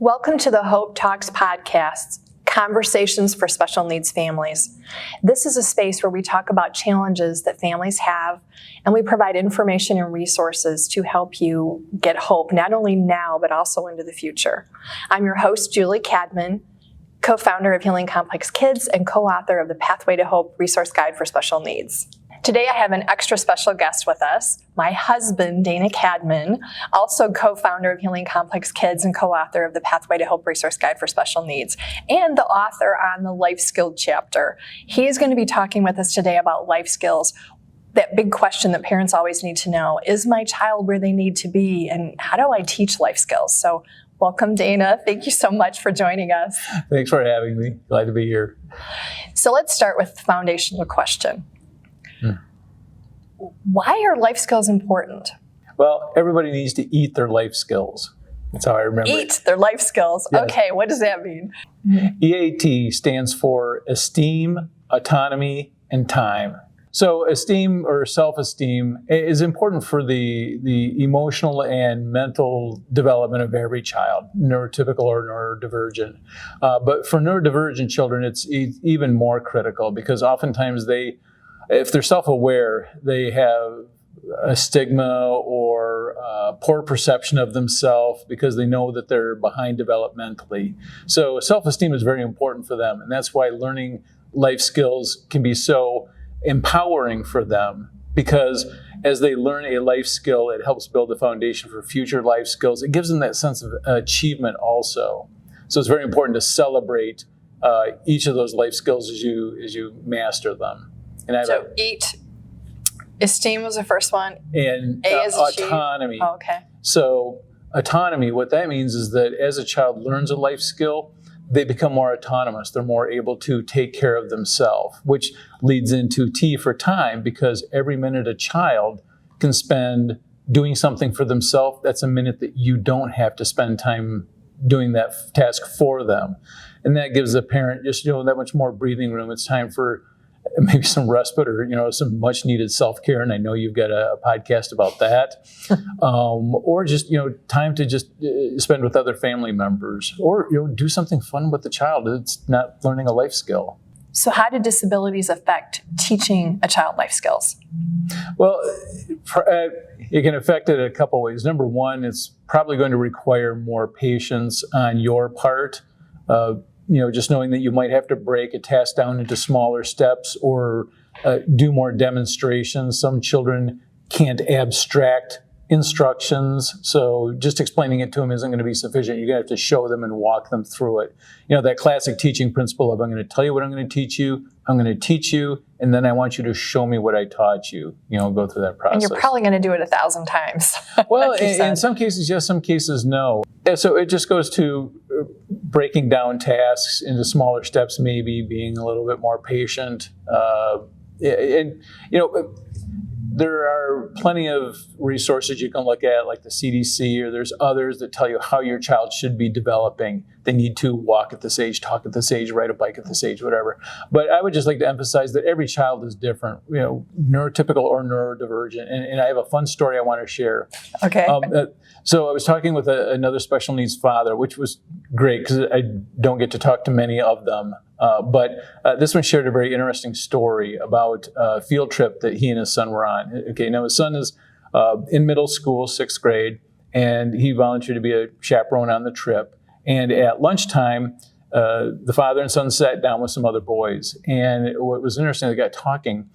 Welcome to the Hope Talks podcast, Conversations for Special Needs Families. This is a space where we talk about challenges that families have, and we provide information and resources to help you get hope, not only now, but also into the future. I'm your host, Julie Cadman, co-founder of Healing Complex Kids and co-author of the Pathway to Hope Resource Guide for Special Needs. Today I have an extra special guest with us, my husband, Dana Cadman, also co-founder of Healing Complex Kids and co-author of the Pathway to Hope Resource Guide for Special Needs, and the author on the Life Skill chapter. He is going to be talking with us today about life skills, that big question that parents always need to know, is my child where they need to be, and how do I teach life skills? So welcome, Dana. Thank you so much for joining us. Thanks for having me. Glad to be here. So let's start with the foundational question. Why are life skills important? Well, everybody needs to eat their life skills. That's how I remember it. Eat their life skills. Yes. Okay, what does that mean? EAT stands for Esteem, Autonomy, and Time. So esteem or self-esteem is important for the emotional and mental development of every child, neurotypical or neurodivergent. But for neurodivergent children, it's even more critical because oftentimes if they're self-aware, they have a stigma or poor perception of themselves because they know that they're behind developmentally. So self-esteem is very important for them, and that's why learning life skills can be so empowering for them, because as they learn a life skill, it helps build the foundation for future life skills. It gives them that sense of achievement also. So it's very important to celebrate each of those life skills as you master them. And so eat, esteem was the first one, and A is autonomy. Oh, okay. So autonomy, what that means is that as a child learns a life skill, they become more autonomous. They're more able to take care of themselves, which leads into T for time, because every minute a child can spend doing something for themselves, that's a minute that you don't have to spend time doing that task for them. And that gives the parent just that much more breathing room. It's time for maybe some respite or some much needed self-care, and I know you've got a podcast about that, or just time to just spend with other family members, or do something fun with the child. It's not learning a life skill. So how do disabilities affect teaching a child life skills? Well, it can affect it a couple ways. Number one, it's probably going to require more patience on your part. Just knowing that you might have to break a task down into smaller steps or do more demonstrations. Some children can't abstract instructions, so just explaining it to them isn't going to be sufficient. You're going to have to show them and walk them through it. That classic teaching principle of I'm going to tell you what I'm going to teach you, I'm going to teach you, and then I want you to show me what I taught you. Go through that process. And you're probably going to do it 1,000 times. Well, in some cases, yes, some cases, no. So it just goes to breaking down tasks into smaller steps, maybe being a little bit more patient. There are plenty of resources you can look at, like the CDC, or there's others that tell you how your child should be developing. They need to walk at this age, talk at this age, ride a bike at this age, whatever. But I would just like to emphasize that every child is different, neurotypical or neurodivergent. And I have a fun story I want to share. Okay. So I was talking with another special needs father, which was great because I don't get to talk to many of them. But this one shared a very interesting story about a field trip that he and his son were on. Okay, now his son is in middle school, 6th grade, and he volunteered to be a chaperone on the trip. And at lunchtime, the father and son sat down with some other boys. And what was interesting, they got talking,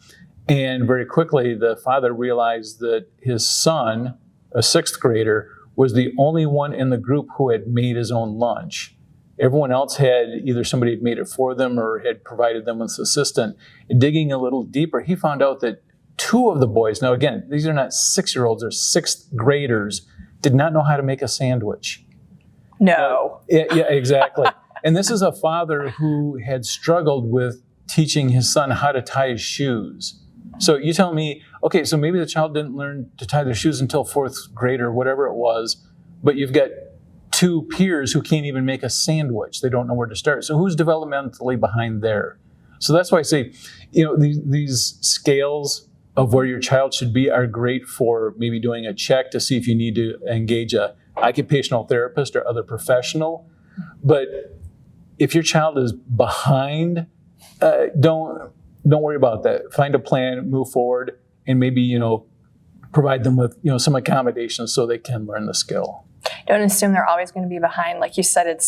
and very quickly the father realized that his son, a 6th grader, was the only one in the group who had made his own lunch. Everyone else had either somebody had made it for them or had provided them with an assistant. And digging a little deeper, he found out that 2 of the boys, now again, these are not 6-year-olds, they're 6th graders, did not know how to make a sandwich. No. Yeah, exactly. And this is a father who had struggled with teaching his son how to tie his shoes. So you tell me, okay, so maybe the child didn't learn to tie their shoes until 4th grade or whatever it was, but you've got 2 peers who can't even make a sandwich. They don't know where to start. So who's developmentally behind there? So that's why I say, these scales of where your child should be are great for maybe doing a check to see if you need to engage a occupational therapist or other professional. But if your child is behind, don't worry about that. Find a plan, move forward, and maybe, provide them with, some accommodations so they can learn the skill. Don't assume they're always going to be behind. Like you said,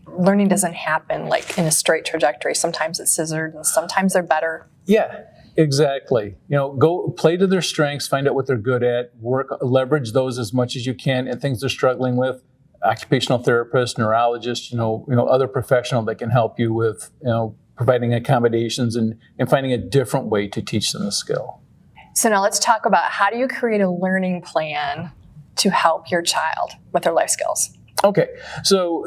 learning doesn't happen like in a straight trajectory. Sometimes it's scissored and sometimes they're better. Yeah, exactly. Go play to their strengths, find out what they're good at, leverage those as much as you can, and things they're struggling with. Occupational therapist, neurologist, other professional that can help you with, providing accommodations and finding a different way to teach them the skill. So now let's talk about how do you create a learning plan to help your child with their life skills? Okay, so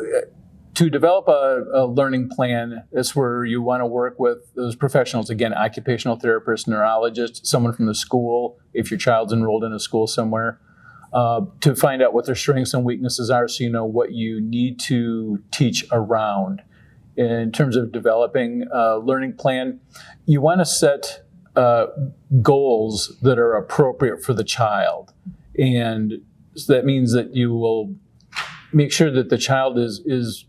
to develop a learning plan, that's where you want to work with those professionals. Again, occupational therapist, neurologist, someone from the school, if your child's enrolled in a school somewhere, to find out what their strengths and weaknesses are so you know what you need to teach around. In terms of developing a learning plan, you want to set goals that are appropriate for the child. And so that means that you will make sure that the child is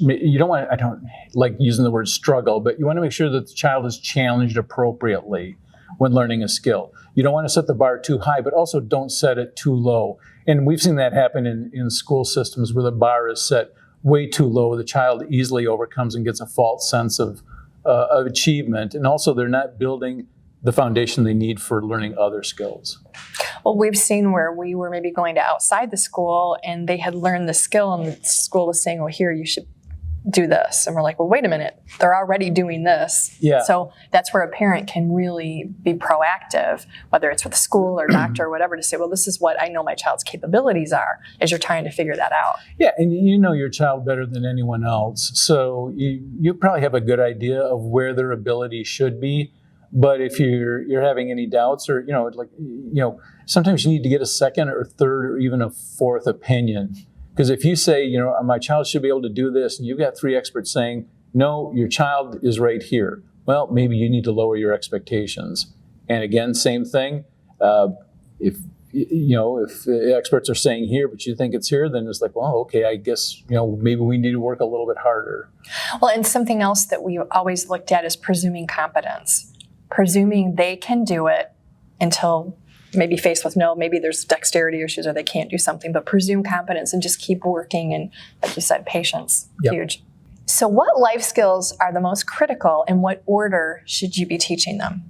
I don't like using the word struggle, but you want to make sure that the child is challenged appropriately when learning a skill. You don't want to set the bar too high, but also don't set it too low. And we've seen that happen in school systems where the bar is set way too low. The child easily overcomes and gets a false sense of achievement. And also they're not building the foundation they need for learning other skills. Well, we've seen where we were maybe going to outside the school and they had learned the skill and the school was saying, well, here, you should do this. And we're like, well, wait a minute, they're already doing this. Yeah. So that's where a parent can really be proactive, whether it's with the school or doctor or whatever, to say, well, this is what I know my child's capabilities are, as you're trying to figure that out. Yeah, and you know your child better than anyone else. So you probably have a good idea of where their ability should be. But if you're having any doubts or, sometimes you need to get a second or third or even a fourth opinion. Because if you say, my child should be able to do this, and you've got three experts saying, no, your child is right here. Well, maybe you need to lower your expectations. And again, same thing. If the experts are saying here, but you think it's here, then it's like, well, okay, I guess, maybe we need to work a little bit harder. Well, and something else that we always looked at is presuming competence. Presuming they can do it until maybe faced with no, maybe there's dexterity issues or they can't do something, but presume competence and just keep working. And like you said, patience, Yep. Huge. So what life skills are the most critical and what order should you be teaching them?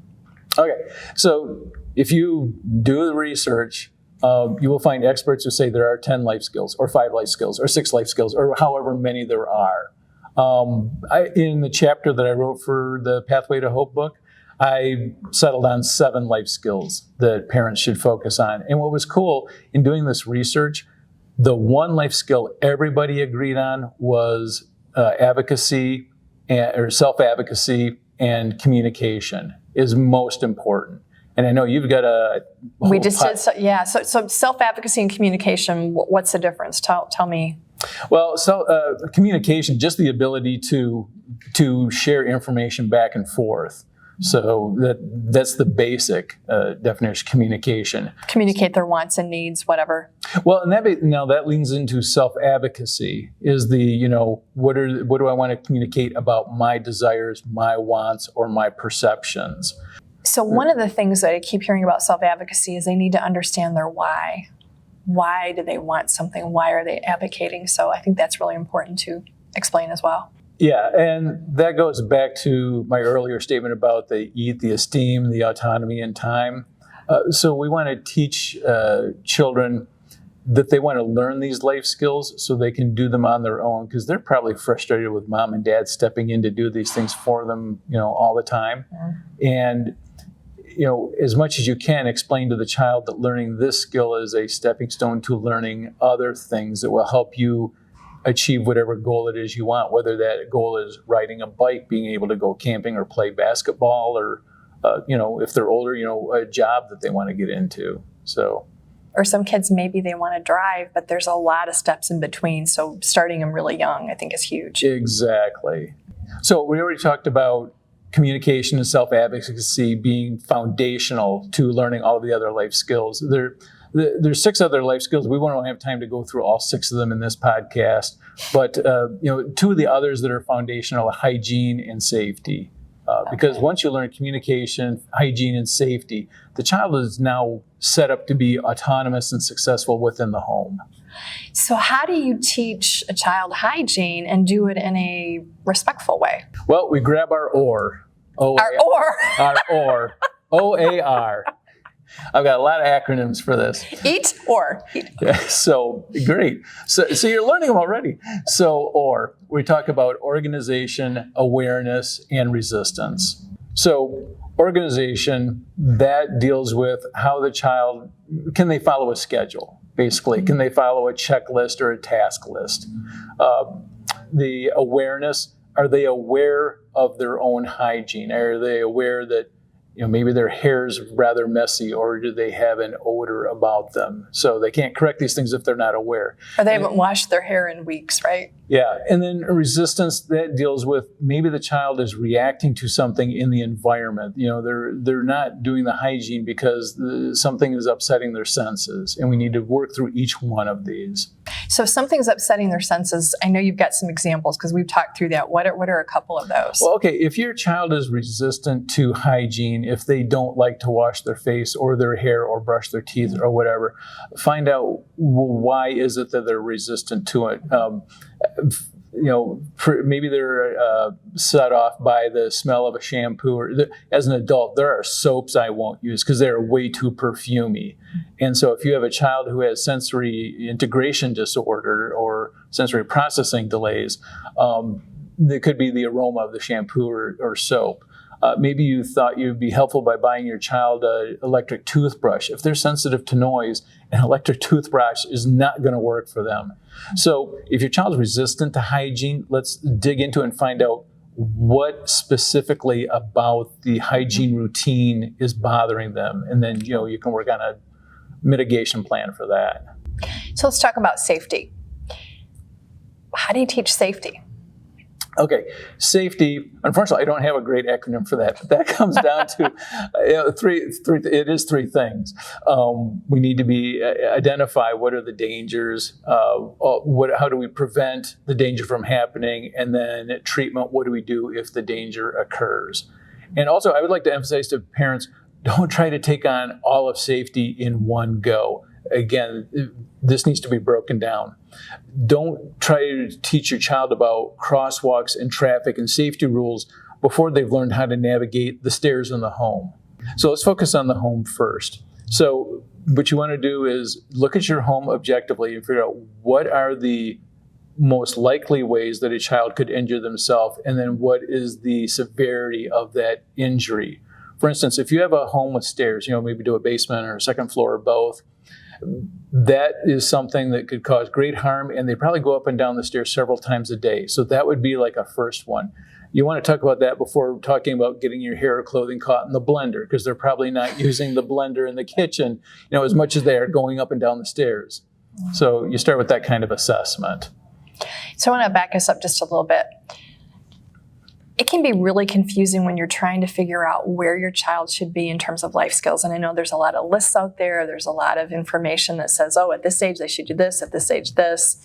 Okay, so if you do the research, you will find experts who say there are 10 life skills or 5 life skills or 6 life skills or however many there are. In the chapter that I wrote for the Pathway to Hope book, I settled on 7 life skills that parents should focus on. And what was cool in doing this research, the one life skill everybody agreed on was advocacy or self-advocacy and communication is most important. And I know you've got a whole We just did, so self-advocacy and communication, what's the difference? Tell me. Well, communication, just the ability to share information back and forth. So that's the basic definition, communication. Communicate their wants and needs, whatever. Well, and that leans into self-advocacy. Is what do I want to communicate about my desires, my wants, or my perceptions? So one of the things that I keep hearing about self-advocacy is they need to understand their why. Why do they want something? Why are they advocating? So I think that's really important to explain as well. Yeah, and that goes back to my earlier statement about the EAT, the Esteem, the Autonomy, and time. So we want to teach children that they want to learn these life skills so they can do them on their own, because they're probably frustrated with mom and dad stepping in to do these things for them, all the time. Yeah. And as much as you can, explain to the child that learning this skill is a stepping stone to learning other things that will help you achieve whatever goal it is you want, whether that goal is riding a bike, being able to go camping or play basketball, or, if they're older, a job that they want to get into. So, or some kids, maybe they want to drive, but there's a lot of steps in between. So starting them really young, I think, is huge. Exactly. So we already talked about communication and self-advocacy being foundational to learning all of the other life skills. There's 6 other life skills. We won't have time to go through all 6 of them in this podcast, but 2 of the others that are foundational: hygiene and safety. Because once you learn communication, hygiene, and safety, the child is now set up to be autonomous and successful within the home. So how do you teach a child hygiene and do it in a respectful way? Well, we grab our oar. Our oar. OAR. I've got a lot of acronyms for this. Eat or? Yeah, so, great. So you're learning them already. So, OR, we talk about organization, awareness, and resistance. So, organization, that deals with how the child, can they follow a schedule, basically? Can they follow a checklist or a task list? The awareness, are they aware of their own hygiene? Are they aware that maybe their hair's rather messy, or do they have an odor about them? So they can't correct these things if they're not aware. Or they haven't washed their hair in weeks, right? Yeah, and then resistance, that deals with maybe the child is reacting to something in the environment. They're not doing the hygiene because something is upsetting their senses, and we need to work through each one of these. So if something's upsetting their senses, I know you've got some examples because we've talked through that. What are a couple of those? Well, okay, if your child is resistant to hygiene, if they don't like to wash their face or their hair or brush their teeth or whatever, find out why is it that they're resistant to it. Maybe they're set off by the smell of a shampoo. Or as an adult, there are soaps I won't use because they're way too perfumey. And so if you have a child who has sensory integration disorder or sensory processing delays, there could be the aroma of the shampoo or soap. Maybe you thought you'd be helpful by buying your child an electric toothbrush. If they're sensitive to noise, an electric toothbrush is not going to work for them. So if your child's resistant to hygiene, let's dig into it and find out what specifically about the hygiene routine is bothering them. And then, you can work on a mitigation plan for that. So let's talk about safety. How do you teach safety? Okay, safety, unfortunately, I don't have a great acronym for that, but that comes down to it is 3 things. We need to identify what are the dangers, how do we prevent the danger from happening, and then treatment, what do we do if the danger occurs? And also, I would like to emphasize to parents, don't try to take on all of safety in one go. Again, this needs to be broken down. Don't try to teach your child about crosswalks and traffic and safety rules before they've learned how to navigate the stairs in the home. So let's focus on the home first. So what you want to do is look at your home objectively and figure out what are the most likely ways that a child could injure themselves, and then what is the severity of that injury. For instance, if you have a home with stairs, maybe to a basement or a second floor or both, that is something that could cause great harm, and they probably go up and down the stairs several times a day. So that would be like a first one. You want to talk about that before talking about getting your hair or clothing caught in the blender, because they're probably not using the blender in the kitchen, as much as they are going up and down the stairs. So you start with that kind of assessment. So I want to back us up just a little bit. It can be really confusing when you're trying to figure out where your child should be in terms of life skills. And I know there's a lot of lists out there. There's a lot of information that says, at this age they should do this, at this age this.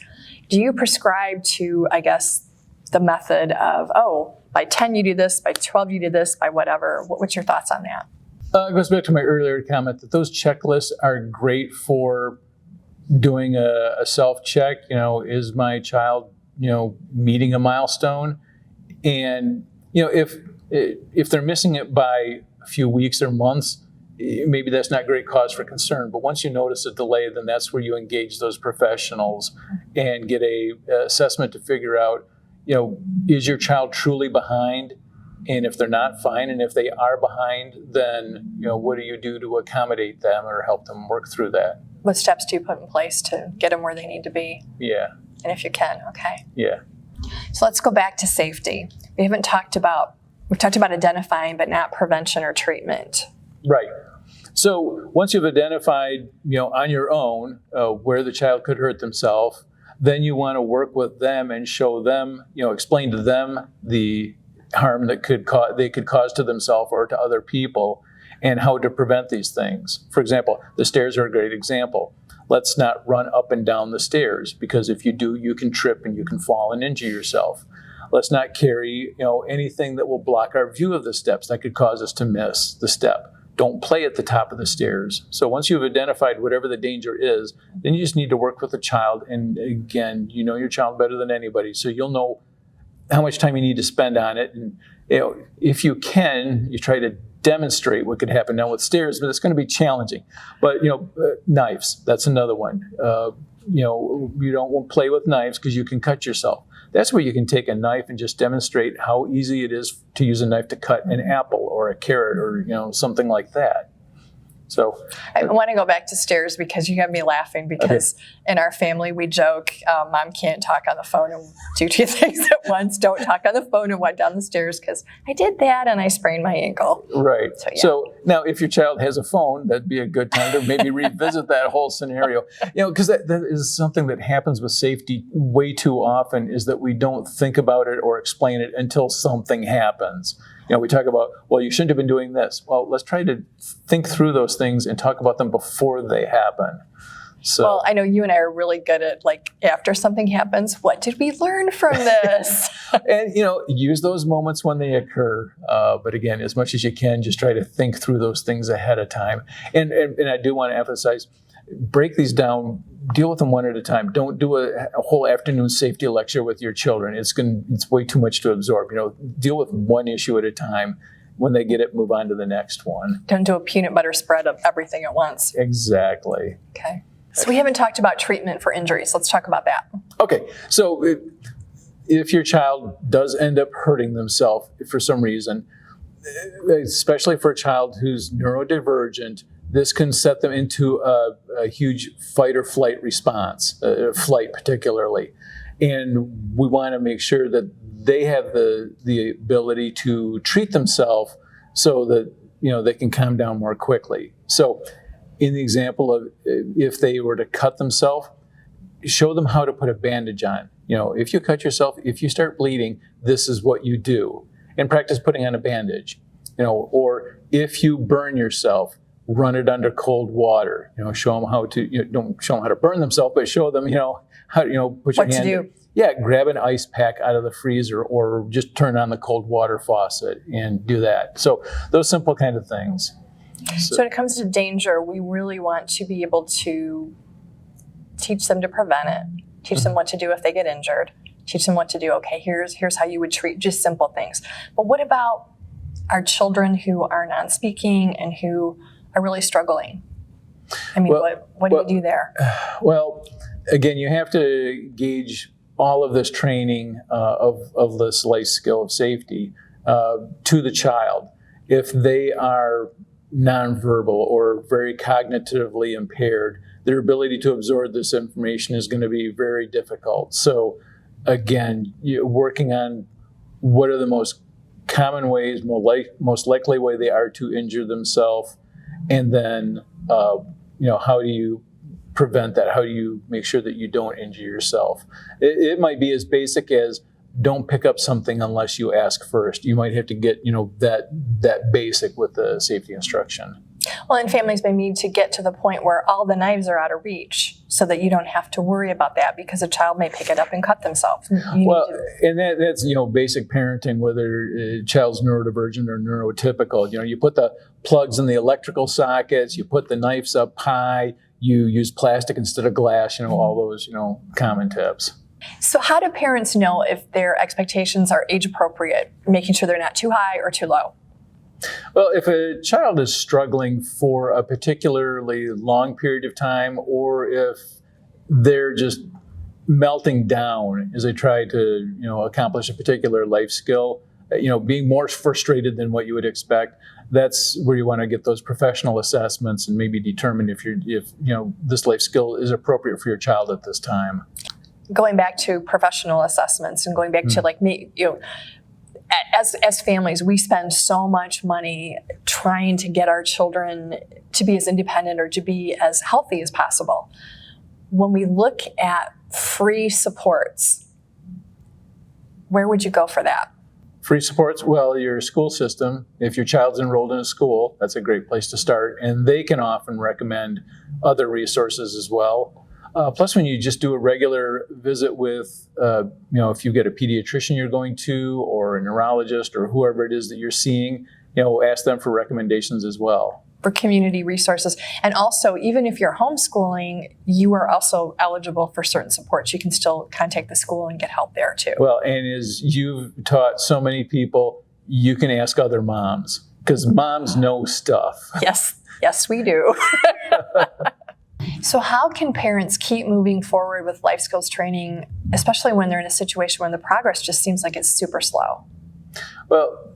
Do you prescribe to, the method of, by 10 you do this, by 12 you do this, by whatever? What's your thoughts on that? It goes back to my earlier comment that those checklists are great for doing a self-check. Is my child, meeting a milestone? And, if they're missing it by a few weeks or months, maybe that's not great cause for concern. But once you notice a delay, then that's where you engage those professionals and get a assessment to figure out, is your child truly behind? And if they're not, fine. And if they are behind, then, what do you do to accommodate them or help them work through that? What steps do you put in place to get them where they need to be? Yeah. And if you can, okay. Yeah. So let's go back to safety. We've talked about identifying, but not prevention or treatment. Right. So once you've identified, on your own where the child could hurt themselves, then you want to work with them and show them, explain to them the harm that they could cause to themselves or to other people, and how to prevent these things. For example, the stairs are a great example. Let's not run up and down the stairs, because if you do, you can trip and you can fall and injure yourself. Let's not carry, anything that will block our view of the steps that could cause us to miss the step. Don't play at the top of the stairs. So once you've identified whatever the danger is, then you just need to work with the child. And again, you know your child better than anybody, so you'll know how much time you need to spend on it. And if you can, you try to demonstrate what could happen. Now with stairs, but it's going to be challenging. But knives, that's another one. You don't want to play with knives because you can cut yourself. That's where you can take a knife and just demonstrate how easy it is to use a knife to cut an apple or a carrot or something like that. So I want to go back to stairs because you got me laughing because in our family we joke, Mom can't talk on the phone and do two things at once. Don't talk on the phone and walk down the stairs because I did that and I sprained my ankle. Right. So now if your child has a phone, that'd be a good time to maybe revisit that whole scenario. Because that is something that happens with safety way too often, is that we don't think about it or explain it until something happens. We talk about, well, you shouldn't have been doing this. Well, let's try to think through those things and talk about them before they happen. So, well, I know you and I are really good at, after something happens, what did we learn from this? And, use those moments when they occur. But again, as much as you can, just try to think through those things ahead of time. And I do want to emphasize, break these down, deal with them one at a time. Don't do a whole afternoon safety lecture with your children. It's way too much to absorb. Deal with one issue at a time. When they get it, move on to the next one. Don't do a peanut butter spread of everything at once. Exactly. Okay. So we haven't talked about treatment for injuries. Let's talk about that. Okay. So if your child does end up hurting themselves for some reason, especially for a child who's neurodivergent, this can set them into a huge fight or flight response, flight particularly. And we want to make sure that they have the ability to treat themselves so that they can calm down more quickly. So in the example of if they were to cut themselves, show them how to put a bandage on. If you cut yourself, if you start bleeding, this is what you do. And practice putting on a bandage. Or if you burn yourself, run it under cold water. Show them how to. Don't show them how to burn themselves, but show them how put your hand. What to do. Yeah, grab an ice pack out of the freezer, or just turn on the cold water faucet and do that. So those simple kind of things. So when it comes to danger, we really want to be able to teach them to prevent it, teach them what to do if they get injured, teach them what to do. Okay, here's how you would treat, just simple things. But what about our children who are non-speaking and who are really struggling? I mean, what do you do there? Well, again, you have to gauge all of this training of this life skill of safety to the child. If they are nonverbal or very cognitively impaired, their ability to absorb this information is going to be very difficult. So again, working on what are the most common ways, most likely way they are to injure themselves, and then how do you prevent that? How do you make sure that you don't injure yourself? It might be as basic as don't pick up something unless you ask first. You might have to get that basic with the safety instruction. Well, and families may need to get to the point where all the knives are out of reach so that you don't have to worry about that, because a child may pick it up and cut themselves. And that's basic parenting, whether a child's neurodivergent or neurotypical. You put the plugs in the electrical sockets, you put the knives up high, you use plastic instead of glass, all those, common tips. So how do parents know if their expectations are age appropriate, making sure they're not too high or too low? Well, if a child is struggling for a particularly long period of time, or if they're just melting down as they try to, accomplish a particular life skill, being more frustrated than what you would expect, that's where you want to get those professional assessments and maybe determine if this life skill is appropriate for your child at this time. Going back to professional assessments and going back to as families, we spend so much money trying to get our children to be as independent or to be as healthy as possible. When we look at free supports, where would you go for that? Free supports, well, your school system, if your child's enrolled in a school, that's a great place to start. And they can often recommend other resources as well. Plus, when you just do a regular visit with, if you get a pediatrician you're going to, or a neurologist, or whoever it is that you're seeing, ask them for recommendations as well. For community resources. And also, even if you're homeschooling, you are also eligible for certain supports. You can still contact the school and get help there too. Well, and as you've taught so many people, you can ask other moms, because moms know stuff. Yes, we do. So how can parents keep moving forward with life skills training, especially when they're in a situation where the progress just seems like it's super slow? Well,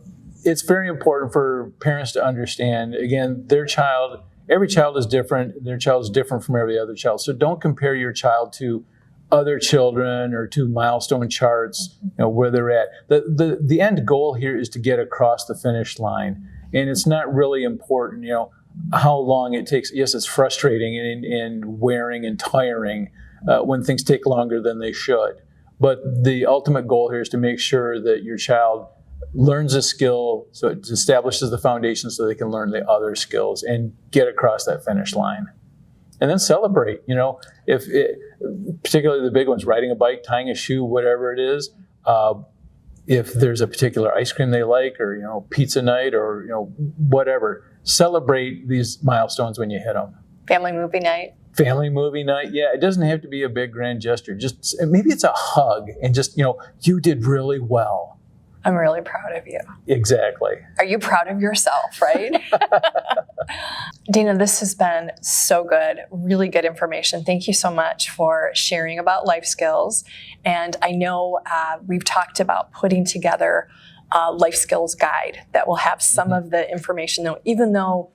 it's very important for parents to understand, again, every child is different. Their child is different from every other child. So don't compare your child to other children or to milestone charts, where they're at. The end goal here is to get across the finish line. And it's not really important, how long it takes. Yes, it's frustrating and wearing and tiring when things take longer than they should. But the ultimate goal here is to make sure that your child learns a skill, so it establishes the foundation so they can learn the other skills and get across that finish line. And then celebrate, particularly the big ones, riding a bike, tying a shoe, whatever it is. If there's a particular ice cream they like, or, pizza night, or, whatever, celebrate these milestones when you hit them. Family movie night. Yeah, it doesn't have to be a big grand gesture. Just maybe it's a hug and just, you did really well. I'm really proud of you. Exactly. Are you proud of yourself, right? Dana, this has been so good. Really good information. Thank you so much for sharing about life skills. And I know we've talked about putting together a life skills guide that will have some of the information, though, even though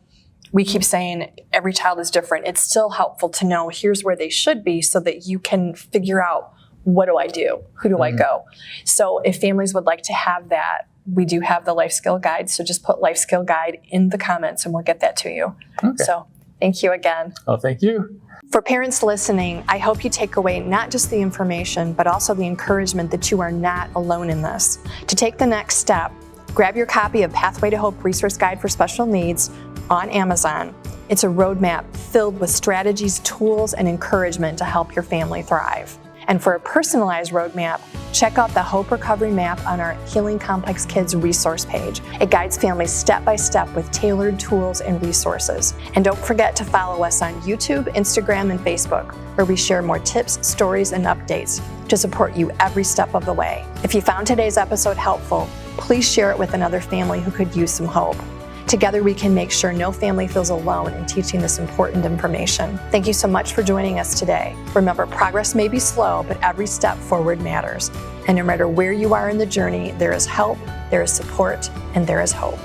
we keep saying every child is different, it's still helpful to know here's where they should be so that you can figure out, what do I do? Who do I go? So if families would like to have that, we do have the life skill guide. So just put life skill guide in the comments and we'll get that to you. Okay. So thank you again. Oh, thank you. For parents listening, I hope you take away not just the information, but also the encouragement that you are not alone in this. To take the next step, grab your copy of Pathway to Hope Resource Guide for Special Needs on Amazon. It's a roadmap filled with strategies, tools, and encouragement to help your family thrive. And for a personalized roadmap, check out the Hope Recovery Map on our Healing Complex Kids resource page. It guides families step by step with tailored tools and resources. And don't forget to follow us on YouTube, Instagram, and Facebook, where we share more tips, stories, and updates to support you every step of the way. If you found today's episode helpful, please share it with another family who could use some hope. Together, we can make sure no family feels alone in teaching this important information. Thank you so much for joining us today. Remember, progress may be slow, but every step forward matters. And no matter where you are in the journey, there is help, there is support, and there is hope.